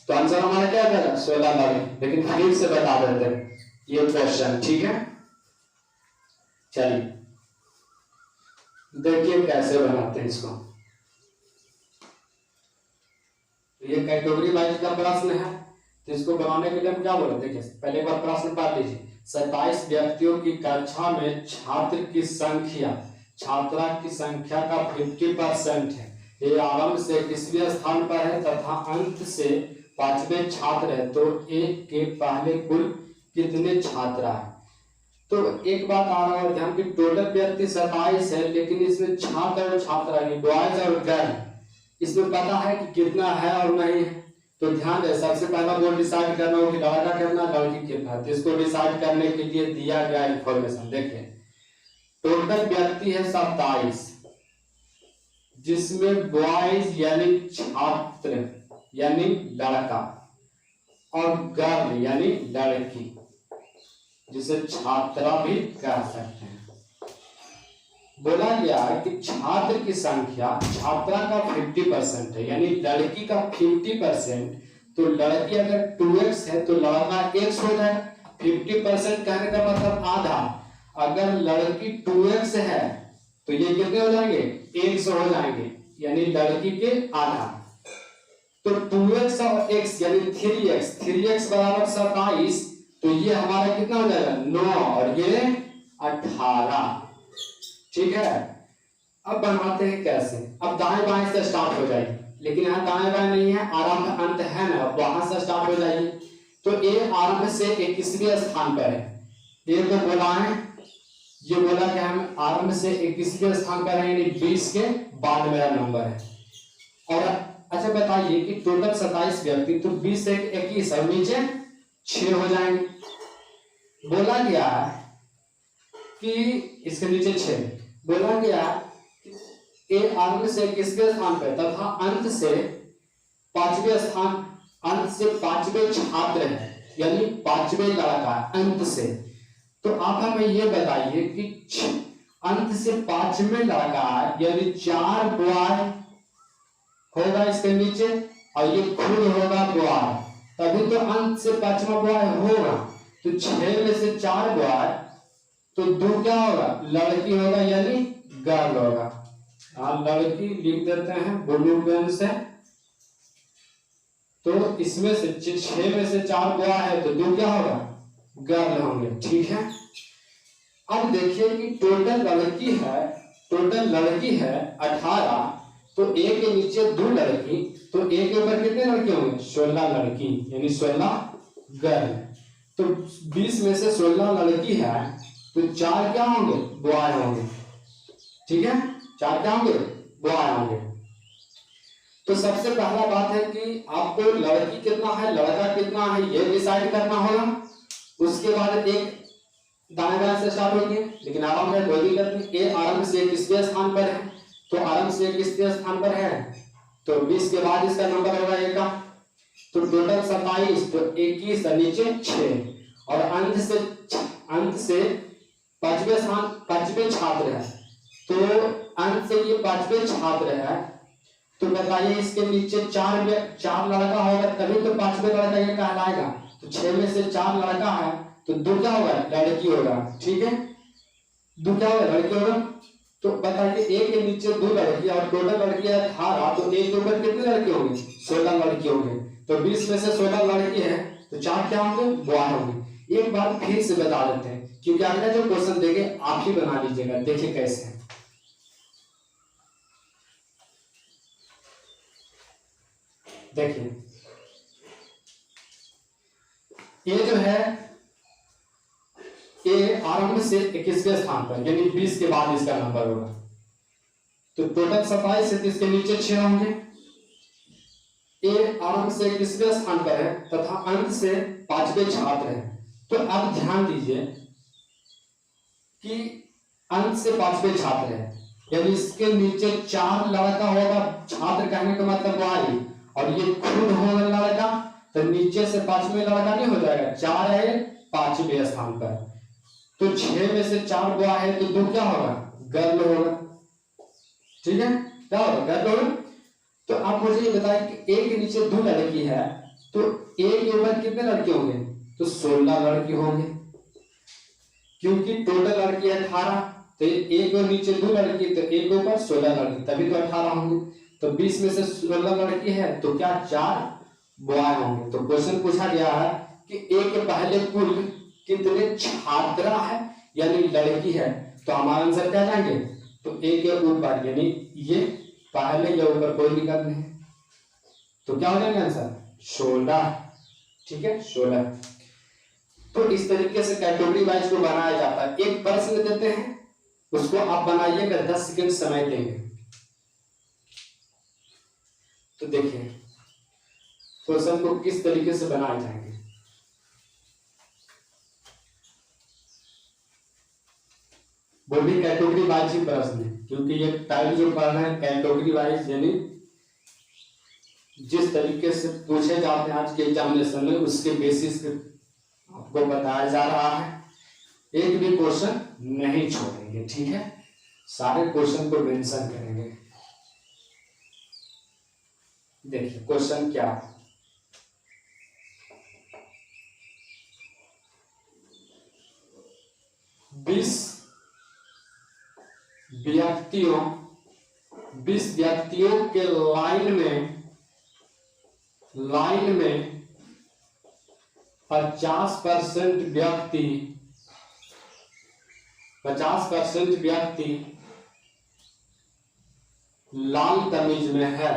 तो आंसर हमारा क्या रहेगा? 16 लड़की। लेकिन फिर से बता देते हैं ये क्वेश्चन। ठीक है, चलिए देखिए कैसे बनाते हैं इसको। ये कैटेगरी वाइज का प्रश्न है, तो इसको बनाने के लिए हम क्या बोले? देखिए पहले एक बार प्रश्न पढ़ लीजिए। 27 व्यक्तियों की कक्षा में छात्र की संख्या, छात्रा की संख्या का 50% है। ये आरंभ से 21वें स्थान पर है तथा अंत से 5वें छात्र है, तो एक के पहले कुल कितने छात्रा है? तो एक बात आ रहा है ध्यान की, टोटल व्यक्ति 27 है, लेकिन इसमें छात्र और छात्रा बॉयज और गर्ल इसमें पता है कि कितना है और नहीं है। तो ध्यान दे, सबसे पहला वो डिसाइड करना हो कि लड़का कितना लड़की कितना, तो इसको डिसाइड करने के लिए दिया गया इंफॉर्मेशन देखिए। टोटल व्यक्ति है 27, जिसमें बॉयज यानी छात्र यानी लड़का और गर्ल यानी लड़की, जिसे छात्रा भी कह सकते हैं। बोला गया कि छात्र की संख्या छात्रा का 50% है, यानी लड़की का 50%। तो लड़की अगर 2x है तो लड़का x हो जाए। 50% कहने का मतलब आधा। अगर लड़की 2x है तो ये कितने हो जाएंगे? x हो जाएंगे, यानी लड़की के आधा। तो 2x और x यानी 3x, 3x बराबर 27, तो ये हमारा कितना हो जाएगा? 9 और ये 18। ठीक है, अब बनाते हैं कैसे। अब दाएं बाएं से स्टार्ट हो जाएगी, लेकिन यहाँ दाएं बाएं नहीं है, आरंभ अंत है ना, वहां से स्टार्ट हो जाएगी। तो ए आरंभ से 21वें स्थान पर है। ये तो बोला है, ये बोला कि हम आरंभ से 21वें स्थान पर है, यानी 20 के बाद मेरा नंबर है। और अच्छा बताइए कि टोटल 27 व्यक्ति, तो 20 से 21 और नीचे 6 हो जाएंगे। बोला गया कि इसके नीचे 6 बोला गया ए आरंभ से 21वें स्थान पर तथा अंत से 5वें स्थान, अंत से 5वें छात्र है, यानी 5वें लड़का अंत से। तो आप हमें ये बताइए कि अंत से 5वें लड़का है, यानी 4 बॉय होगा इसके नीचे और ये खुद होगा बॉय, तभी तो अंत से 5वां बॉय होगा। तो 6 में से 4 बॉय, तो 2 क्या होगा? लड़की होगा, यानी गर्ल होगा। लड़की लिख देते हैं ब्लू पेन से। तो इसमें से 6 में से 4 बॉय है, तो 2 क्या होगा? गर्ल होंगे। ठीक है, अब देखिए कि टोटल लड़की है 18, तो एक के नीचे 2 लड़की, तो एक के ऊपर कितने लड़के होंगे? 16 लड़की, यानी 16 गर्ल। तो 20 में से 16 लड़की है, तो 4 क्या होंगे? बॉय होंगे। ठीक है, 4 क्या होंगे? बॉय होंगे। तो सबसे पहला बात है कि आपको लड़की कितना है लड़का कितना है ये डिसाइड करना होगा। उसके बाद एक दाएं बाएं से स्टार्ट होगी, लेकिन आरंभ में कोई दिक्कत नहीं। ए आरंभ से 21वें स्थान पर है, तो आरंभ से 21वें स्थान पर है, तो 20 के बाद इसका नंबर होगा 1 का। तो टोटल 27, तो 21 नीचे 6 और अंत से 5वें स्थान 5वें छात्र है, तो अंत से ये 5वें छात्र है। तो बताइए इसके नीचे 4 लड़का होगा, तभी तो 5वें लड़का ये कहलाएगा। तो 6 में से 4 लड़का है, तो 2 क्या होगा? लड़की होगा। ठीक है, 2 क्या होगा? लड़की होगा। तो बताइए एक के नीचे 2 लड़की और टोटल लड़की है 18, तो एक के ऊपर कितने लड़के होंगे? 16 लड़की होंगे। तो 20 में से 16 लड़की है, तो 4 क्या होंगे? बॉय होंगे। एक बार फिर से बता देते हैं, क्योंकि अगला जो क्वेश्चन देंगे आप ही बना लीजिएगा। देखिए कैसे है। देखिए ये जो है ये आरंभ से 21वें स्थान पर, यानी 20 के बाद इसका नंबर होगा। तो टोटल 27 है, इसके नीचे 6 होंगे। ए आरंभ से 21वें स्थान पर है तथा अंत से 5वें छात्र है। तो अब ध्यान दीजिए कि अंत से 5वें छात्र है, यानी इसके नीचे 4 लड़का होगा। छात्र कहने का मतलब बॉय, और ये खुद होगा लड़का, तो नीचे से 5वें लड़का नहीं हो जाएगा। 4 है 5वें स्थान पर, तो 6 में से 4 बॉय है, तो 2 क्या होगा? गर्ल होगा। ठीक है, क्या होगा, क्या करोगे? तो आप मुझे ये बताएं कि ए के नीचे 2 लड़की है तो ए के ऊपर कितने लड़के होंगे? तो 16 लड़की होंगे, क्योंकि टोटल लड़की है 18, तो ए के नीचे 2 लड़की तो ए के ऊपर 16 लड़की, तभी तो 18 होंगे। तो 20 में से 16 लड़की है तो क्या 4 बॉय होंगे। तो क्वेश्चन पूछा गया है कि ए के पहले कुल कितने छात्रा है यानी लड़की है, तो हमारा आंसर क्या जाएंगे? तो ए के ऊपर यानी ये पहले या ऊपर कोई दिक्कत नहीं, तो क्या हो जाएगा आंसर? 16। ठीक है, 16। तो इस तरीके से कैटेगरी वाइज को बनाया जाता है। एक प्रश्न देते हैं, उसको आप बनाइएगा, 10 सेकंड समय देंगे। तो देखिए क्वेश्चन को किस तरीके से बनाए जाएंगे। वो भी कैटेगरी वाइज ही प्रश्न है, क्योंकि ये टाइप जो पढ़ रहे हैं कैटेगरी वाइज, यानी जिस तरीके से पूछे जाते हैं आज के एग्जामिनेशन में उसके बेसिस पे आपको बताया जा रहा है। एक भी क्वेश्चन नहीं छोड़ेंगे, ठीक है, सारे क्वेश्चन को मेंशन करेंगे। देखिए क्वेश्चन क्या है, बीस व्यक्तियों के लाइन में 50% व्यक्ति लाल कमीज में है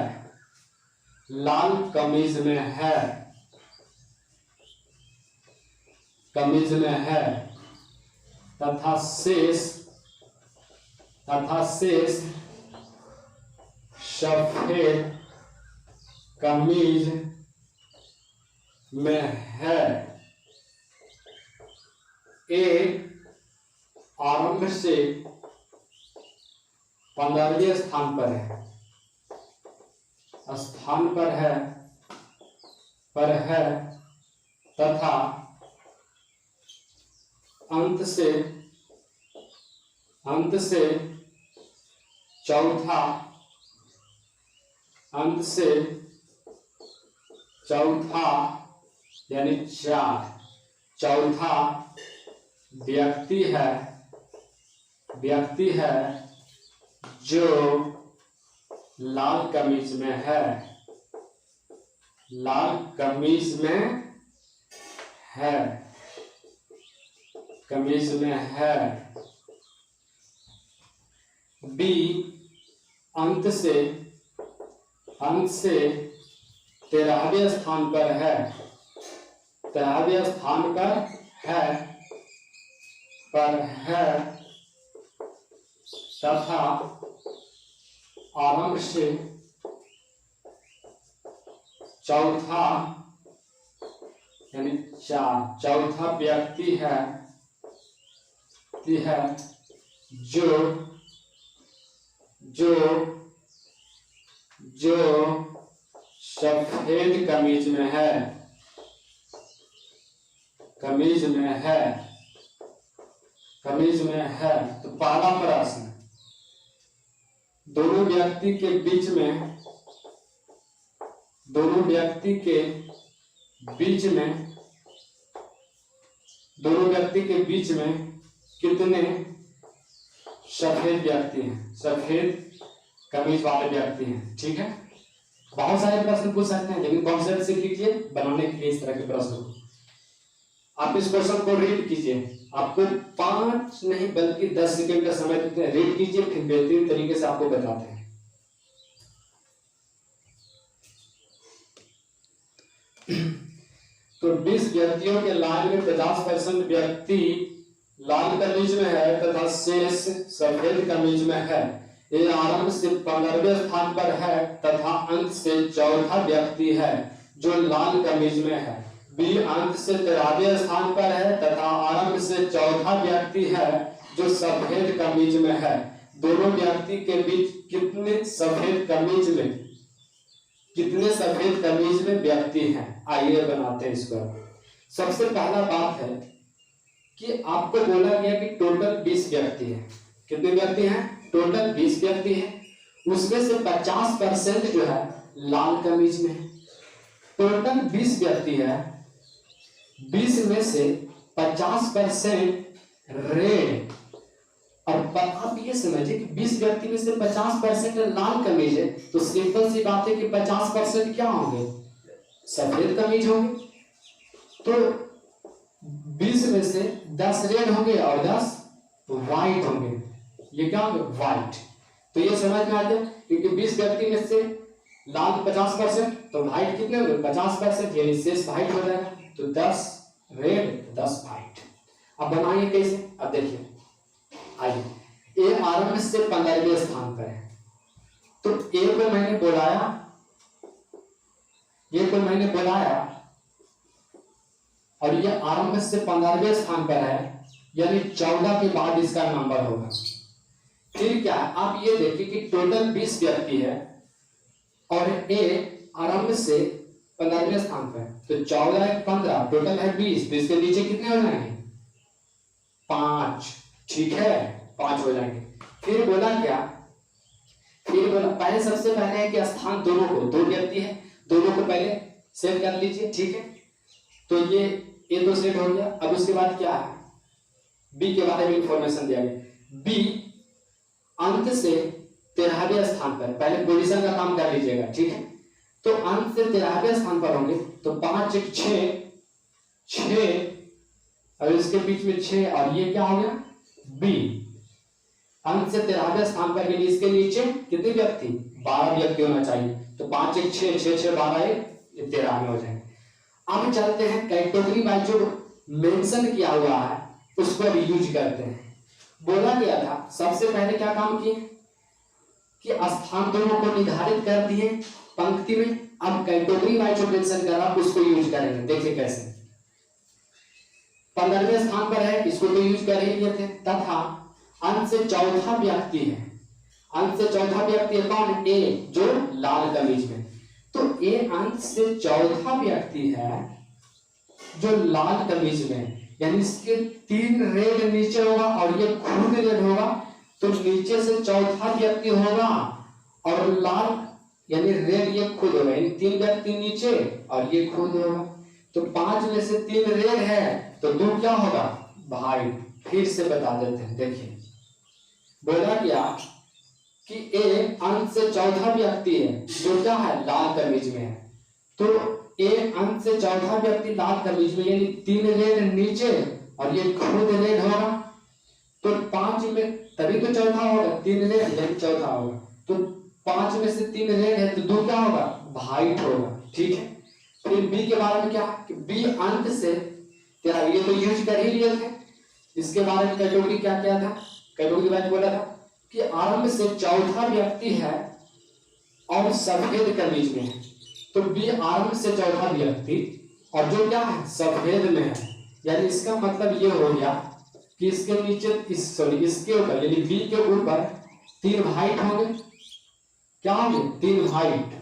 तथा शेष सफेद कमीज में है। ए आरंभ से 15वें स्थान पर है तथा अंत से चौथा यानी 4 चौथा व्यक्ति है जो लाल कमीज में है, बी अंत से 13वें स्थान पर है तथा आरंभ से चौथा यानी 4 चौथा व्यक्ति है जो सफेद कमीज में है। तो पहला प्रश्न, दोनों व्यक्ति के बीच में कितने सफेद व्यक्ति हैं, सफेद कमीज वाले व्यक्ति हैं। ठीक है, बहुत सारे प्रश्न पूछ सकते हैं, लेकिन कॉन्सेप्ट सीख लीजिए बनाने के लिए इस तरह के प्रश्न को। आप इस क्वेश्चन को रीड कीजिए, आपको 5 नहीं बल्कि 10 सेकंड का समय देते हैं, रीड कीजिए, फिर बेहतरीन तरीके से आपको बताते हैं। तो 20 व्यक्तियों के लाइन में 50% व्यक्ति लाल कमीज में है तथा शेष सफेद कमीज में है। ये आरंभ से 15वें स्थान पर है तथा अंत से चौथा व्यक्ति है जो लाल कमीज में है। बी अंत से 13वें स्थान पर है तथा आरंभ से चौथा व्यक्ति है जो सफेद कमीज में है। दोनों व्यक्ति के बीच कितने सफेद कमीज में व्यक्ति हैं? आइए बनाते हैं इसको। सबसे पहला बात है कि आपको बोला गया कि टोटल 20 व्यक्ति है। कितने व्यक्ति हैं? टोटल 20 व्यक्ति है उसमें से 50% जो है लाल कमीज में है। टोटल 20 व्यक्ति है, 20 में से 50% रेड। और आप ये समझिए कि 20 व्यक्ति में से 50% लाल कमीज है, तो सिंपल सी बात है कि 50% क्या होंगे, सफेद कमीज होंगे। तो 20 में से 10 रेड होंगे और 10 व्हाइट होंगे। ये क्या होंगे, व्हाइट। तो ये समझ में आ गया, क्योंकि 20 व्यक्ति में से लाल 50%, तो व्हाइट कितने होंगे, 50%, यानी शेष व्हाइट हो जाएगा। तो 10 रेड 10 व्हाइट। अब बनाइए कैसे, अब देखिए, आइए। ए आरंभ से 15वें स्थान पर है, तो ए को मैंने बुलाया, और ये आरंभ से 15वें स्थान पर है, यानी 14 के बाद इसका नंबर होगा। फिर क्या है, आप ये देखिए कि टोटल 20 व्यक्ति है और ए आरंभ से 15वें स्थान पर है, तो 14 एक 15, टोटल है 20, तो इसके नीचे कितने हो जाएंगे, 5। ठीक है, 5 हो जाएंगे। फिर बोला क्या, फिर बोला पहले, सबसे पहले है कि स्थान दोनों को, 2 व्यक्ति है, दोनों को पहले सेट कर लीजिए। ठीक है, तो ये तो सेट हो गया। अब उसके बाद क्या है, बी के बारे में इंफॉर्मेशन दिया गया। बी अंत से 13वें स्थान पर, पहले पोजीशन का काम कर लीजिएगा। ठीक है, तो अंत से 13वें स्थान पर होंगे, तो 5 एक 6, और इसके बीच में 6, और ये क्या हो गया, बी अंत से 13वें स्थान पर, यानी इसके नीचे कितने व्यक्ति, 12 व्यक्ति होना चाहिए। तो 5 एक 6, 6 6 12, ये 13 में हो जाएंगे। अब चलते हैं कैटेगरी वाइज, जो मेंशन किया हुआ है उसको भी यूज करते हैं। बोला गया था सबसे पहले क्या काम किए कि स्थान दोनों को निर्धारित कर दिए पंक्ति में। अब कैटेगरी वाइज जो मेंशन कर रहा उसको यूज करेंगे। देखिए कैसे, 15वें स्थान पर है, इसको तो यूज कर ही लिए थे। तथा अंत से चौथा व्यक्ति है, अंत से चौथा व्यक्ति कौन है, ए, जो लाल कमीज में। तो ए अंत से चौथा व्यक्ति है जो लाल कमीज में, यानी इसके 3 रेड नीचे होगा और ये खुद रेड होगा, तो नीचे से चौथा व्यक्ति होगा और लाल यानी रेड ये खुद होगा, यानी 3 व्यक्ति नीचे और ये खुद होगा। तो 5 में से 3 रेड है, तो 2 क्या होगा, व्हाइट। फिर से बता देते हैं, देखिए बोला गया कि ए अंत से चौथा व्यक्ति है जो क्या है, लाल कमीज में है। तो ए अंत से चौथा व्यक्ति लाल कमीज में, यानी 3 रेड नीचे और ये खुद रेड होगा। तो 5 में तभी तो चौथा होगा, 3 रेड यानी चौथा होगा। तो 5 में से 3 रेड है, तो 2 क्या होगा, व्हाइट होगा। ठीक है, फिर बी के बारे में क्या कि बी अंत से तेरा, ये तो यूज कर ही लिए थे। इसके बारे में कैटेगरी क्या किया था, कैटेगरी वाइज बोला था कि आरंभ से चौथा व्यक्ति है और सफेद कमीज में है। तो बी आरंभ से चौथा व्यक्ति और जो क्या है, सफेद में है, यानी इसका मतलब ये हो गया कि इसके नीचे इसके ऊपर, यानी बी के ऊपर 3 व्हाइट होंगे। क्या होंगे, 3 व्हाइट,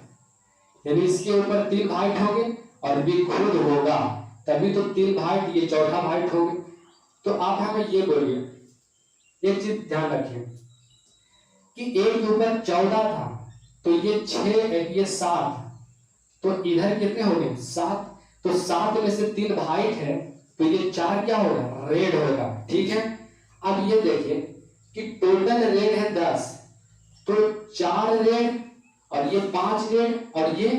यानी इसके ऊपर 3 व्हाइट होंगे और बी खुद होगा, तभी तो 3 व्हाइट, ये चौथा व्हाइट होंगे। तो आप हमें ये बोलिए, एक चीज ध्यान रखिए कि एक के ऊपर 14 था, तो ये 6 एक ये 7, तो इधर कितने हो गए, 7। तो 7 में से 3 व्हाइट है, तो ये 4 क्या होगा, रेड होगा। ठीक है, अब ये देखिए कि टोटल रेड है 10, तो 4 रेड और ये 5 रेड और ये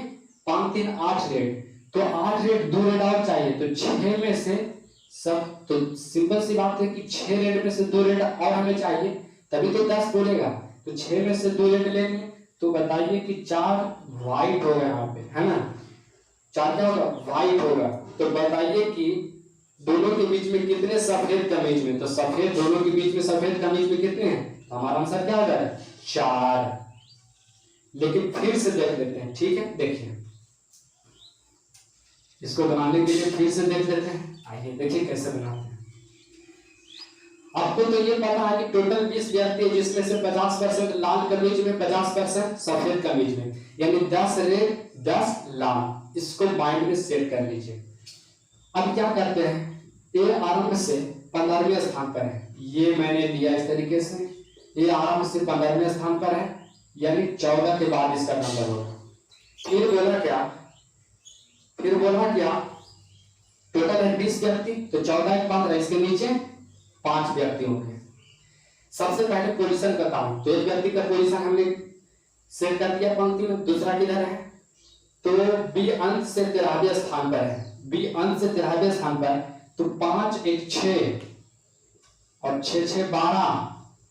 5 3 8 रेड, तो 8 रेड 2 रेड और चाहिए, तो 6 में से सब, तो सिंपल सी बात है कि 6 रेड में से 2 रेड और हमें चाहिए, तभी तो 10 बोलेगा। तो 6 में से 2 रेड लेंगे, तो बताइए कि 4 व्हाइट होगा यहाँ पे, है ना, 4 क्या होगा, व्हाइट होगा। तो बताइए कि दोनों के बीच में कितने सफेद कमीज में, तो सफेद, दोनों के बीच में सफेद कमीज में कितने हैं, तो हमारा आंसर क्या होगा, 4। लेकिन फिर से देख लेते हैं। ठीक है, देखिए इसको बनाने के लिए फिर से देख लेते हैं। आइए देखिए कैसे बनाते हैं। आपको तो ये पता है कि टोटल 20 व्यक्ति है, जिसमें से 50% लाल कमीज में, 50% सफेद कमीज में, यानी 10 रेड 10 लाल। इसको माइंड में सेट कर लीजिए। अब क्या करते हैं, ए आरंभ से 15वें स्थान पर है, ये मैंने लिया इस तरीके से, ये आरंभ से 15वें स्थान पर है यानी 14 के बाद इसका नंबर होगा। फिर बोला क्या टोटल है 20 व्यक्ति, तो 14 एक 15, इसके नीचे 5 व्यक्ति होंगे। सबसे पहले पोजीशन का काम, तो एक व्यक्ति का पोजीशन हमने सेट कर दिया पंक्ति में। दूसरा किधर है, तो बी अंश से 13वें स्थान पर है, बी अंश से 13वें स्थान पर, तो 5 1 6 और 6 6 12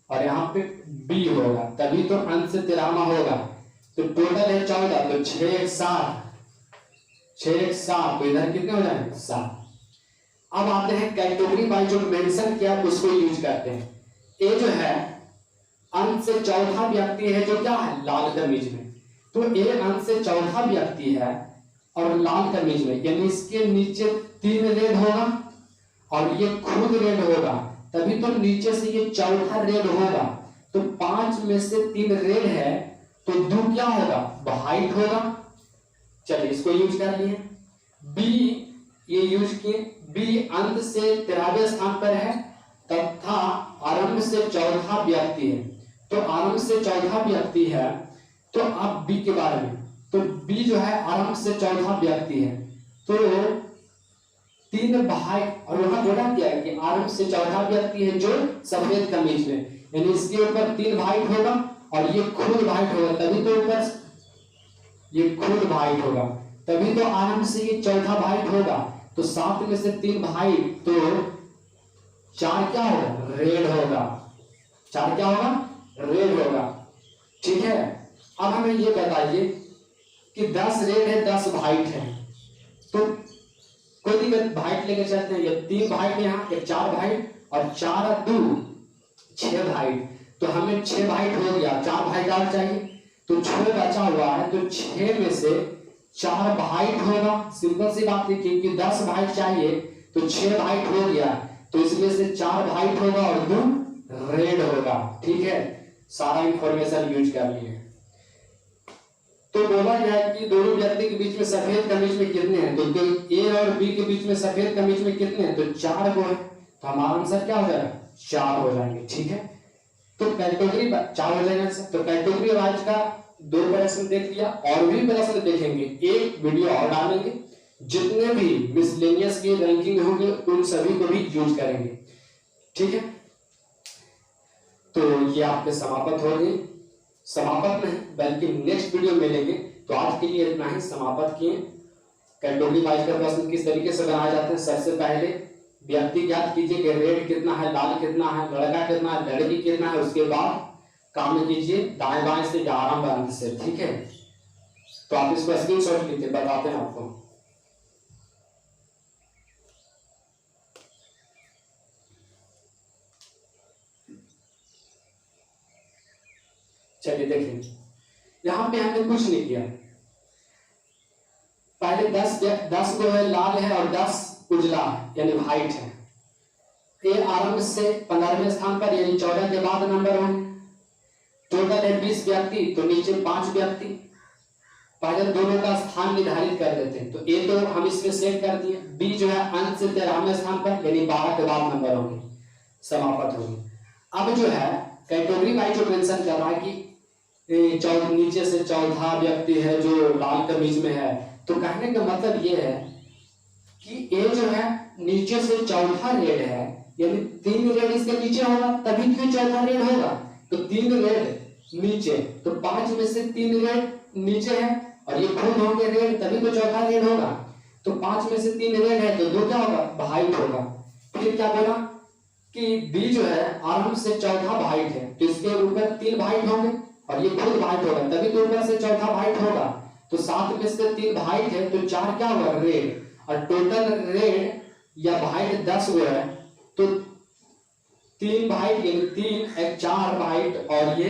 और यहाँ पे बी होगा, तभी तो अंश से 13वां होगा। तो टोटल है 14, तो 6 1 7, 6 1 7, तो इधर कितने हो जाएंगे 7। अब आते हैं कैटेगरी वाइज जो मेंशन किया उसको यूज करते हैं। ये जो है अंश से चौथा व्यक्ति है, जो क्या है लाल कमीज में, तो ये अंश से चौथा व्यक्ति है और लाल कमीज में, यानी इसके नीचे 3 रेड होगा और ये खुद रेड होगा, तभी तो नीचे से ये चौथा रेड होगा। तो 5 में से 3 रेड है, तो 2 क्या होगा व्हाइट होगा। चलिए इसको यूज कर लिए। बी ये यूज किए, बी अंत से 13वें स्थान पर है तथा आरंभ से चौथा व्यक्ति है, तो आरंभ से चौथा व्यक्ति है। तो अब बी के बारे में, तो बी जो है आरंभ से चौथा व्यक्ति है, तो 3 भाई, और वहां बोला क्या है कि आरंभ से चौथा व्यक्ति है जो सफेद कमीज में, यानी इसके ऊपर 3 वाइट होगा और ये खुद वाइट होगा, तभी तो ऊपर ये खुद वाइट होगा, तभी तो आरंभ से ये चौथा वाइट होगा। तो 7 में से 3 वाइट, तो 4 क्या होगा रेड होगा, 4 क्या होगा रेड होगा। ठीक है, अब हमें ये बताइए कि 10 रेड है 10 वाइट है, तो कोई दिक्कत वाइट लेके चलते हैं। ये 3 वाइट यहाँ, ये 4 वाइट और 4 और 2 6 वाइट, तो हमें 6 वाइट हो गया, 4 वाइट और चाहिए, तो 6 बचा हुआ है, तो 6 में से 4 वाइट होगा। सिंपल सी बात है, क्योंकि 10 वाइट चाहिए तो 6 वाइट हो गया, तो इसमें से 4 वाइट होगा और 2 रेड होगा। ठीक है, सारा इंफॉर्मेशन यूज कर लिए। तो बोला गया है कि दोनों व्यक्ति के बीच में सफेद कमीज में कितने हैं, तो ए और बी के बीच में सफेद कमीज में कितने हैं, तो 4 को है, तो हमारा आंसर क्या हो जाएगा 4 हो जाएंगे। ठीक है, तो कैटेगरी 4 हो जाएगा। तो कैटेगरी वाइज का 2 प्रश्न देख लिया, और भी प्रश्न देखेंगे, एक वीडियो और डालेंगे, जितने भी मिसलेनियस की रैंकिंग होंगे उन सभी को भी यूज करेंगे। ठीक है, तो ये आपके समाप्त हो गए, समाप्त नहीं बल्कि नेक्स्ट वीडियो मिलेंगे। तो आज के लिए इतना ही, समाप्त किए। कैटेगरी वाइज का प्रश्न किस तरीके से बनाए जाते हैं, सबसे पहले व्यक्ति ज्ञात कीजिए कि रेड कितना है, लाल कितना है, लड़का कितना है, लड़की कितना है, उसके बाद काम कीजिए दाएं बाएं से या आरंभ अंत से। ठीक है, तो आप इसको स्क्रीनशॉट लीजिए, बताते हैं आपको। चलिए देखिए, यहां पे हमने कुछ नहीं किया, पहले 10 को है लाल है और 10 उजला यानी व्हाइट है। ये आरंभ से 15वें स्थान पर यानी 14 के बाद नंबर होंगे। टोटल है 20 व्यक्ति, तो नीचे 5 व्यक्ति, पहले दोनों का स्थान निर्धारित कर देते हैं। तो ए तो हम इसमें सेट कर दिए, बी जो है अंश से 13वें स्थान पर यानी 12 के बाद नंबर होंगे, समाप्त होंगे। अब जो है कैटेगरी वाइज जो मेंशन कर रहा है कि नीचे से चौथा व्यक्ति है जो लाल कमीज में है, तो कहने का मतलब ये है कि ए जो है नीचे से चौथा रेड है, यानी 3 रेड इसके नीचे होगा, तभी क्यों चौथा रेड होगा। तो 3 रेड नीचे, तो 5 में से 3 रेड नीचे है और ये खुद होंगे रेड, तभी तो चौथा रेड होगा। तो 5 में से 3 रेड है, तो 2 क्या होगा व्हाइट होगा। फिर क्या बोला कि बी जो है आरंभ से चौथा व्हाइट है, तो इसके ऊपर 3 व्हाइट होंगे और ये खुद व्हाइट होगा, तभी तो ऊपर से चौथा व्हाइट होगा। तो 7 में से 3 व्हाइट है, तो 4 क्या होगा रेड, और टोटल रेड या व्हाइट 10 हुए है, तो 3 व्हाइट यानी 3 एक 4 व्हाइट और ये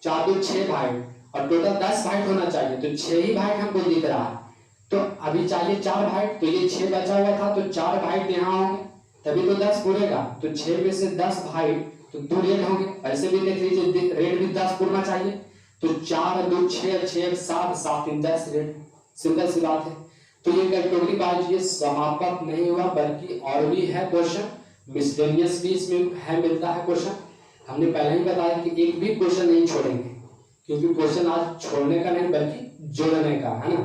4 2 6 व्हाइट, और टोटल 10 व्हाइट होना चाहिए, तो 6 ही व्हाइट हमको दिख रहा है। तो अभी चाहिए 4 व्हाइट, तो ये 6 बचा हुआ था, तो 4 व्हाइट यहाँ होंगे, तभी तो 10 पूरेगा। तो 6 में से 10 व्हाइट, तो 2 रेड होंगे। ऐसे भी देख लीजिए, रेड भी 10 पूरना चाहिए, तो 4 2 6 6 7 7 3 10 रेड, सिंपल सी बात है। तो ये कैटेगरी वाइज ये समाप्त नहीं हुआ, बल्कि और भी है क्वेश्चन, मिसलेनियस भी इसमें है, मिलता है क्वेश्चन। हमने पहले ही बताया कि एक भी क्वेश्चन नहीं छोड़ेंगे, क्योंकि क्वेश्चन आज छोड़ने का नहीं बल्कि जोड़ने का है ना।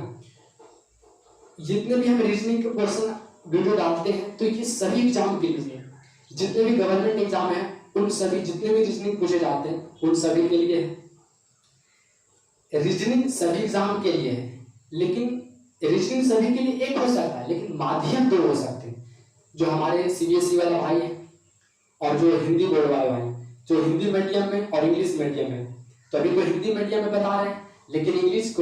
जितने भी हम रीजनिंग के क्वेश्चन वीडियो डालते हैं तो ये सभी एग्जाम के लिए, जितने भी गवर्नमेंट एग्जाम है उन सभी, जितने भी रीजनिंग पूछे जाते हैं उन सभी के लिए है। रीजनिंग सभी एग्जाम के लिए है, लेकिन रीजनिंग सभी के लिए एक हो सकता है, लेकिन माध्यम दो हो सकते हैं। जो हमारे सीबीएसई वाला भाई है और जो हिंदी बोर्ड वाले भाई, जो हिंदी मीडियम में और इंग्लिश मीडियम में, तो अभी तो हिंदी मीडियम में बता रहे हैं, लेकिन इंग्लिश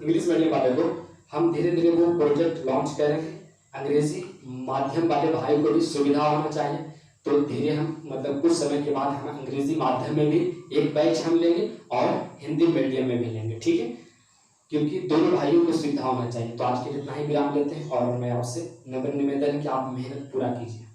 मीडियम वाले को हम धीरे धीरे वो प्रोजेक्ट लॉन्च करेंगे। अंग्रेजी माध्यम वाले भाई को भी सुविधा होना चाहिए, तो धीरे हम मतलब कुछ समय के बाद हम अंग्रेजी माध्यम में भी एक बैच हम लेंगे और हिंदी मीडियम में भी लेंगे, ठीक है, क्योंकि दोनों भाइयों को सुविधा होना चाहिए। तो आज के लिए इतना ही विराम लेते हैं और मैं आपसे नम्र निवेदन है कि आप मेहनत पूरा कीजिए।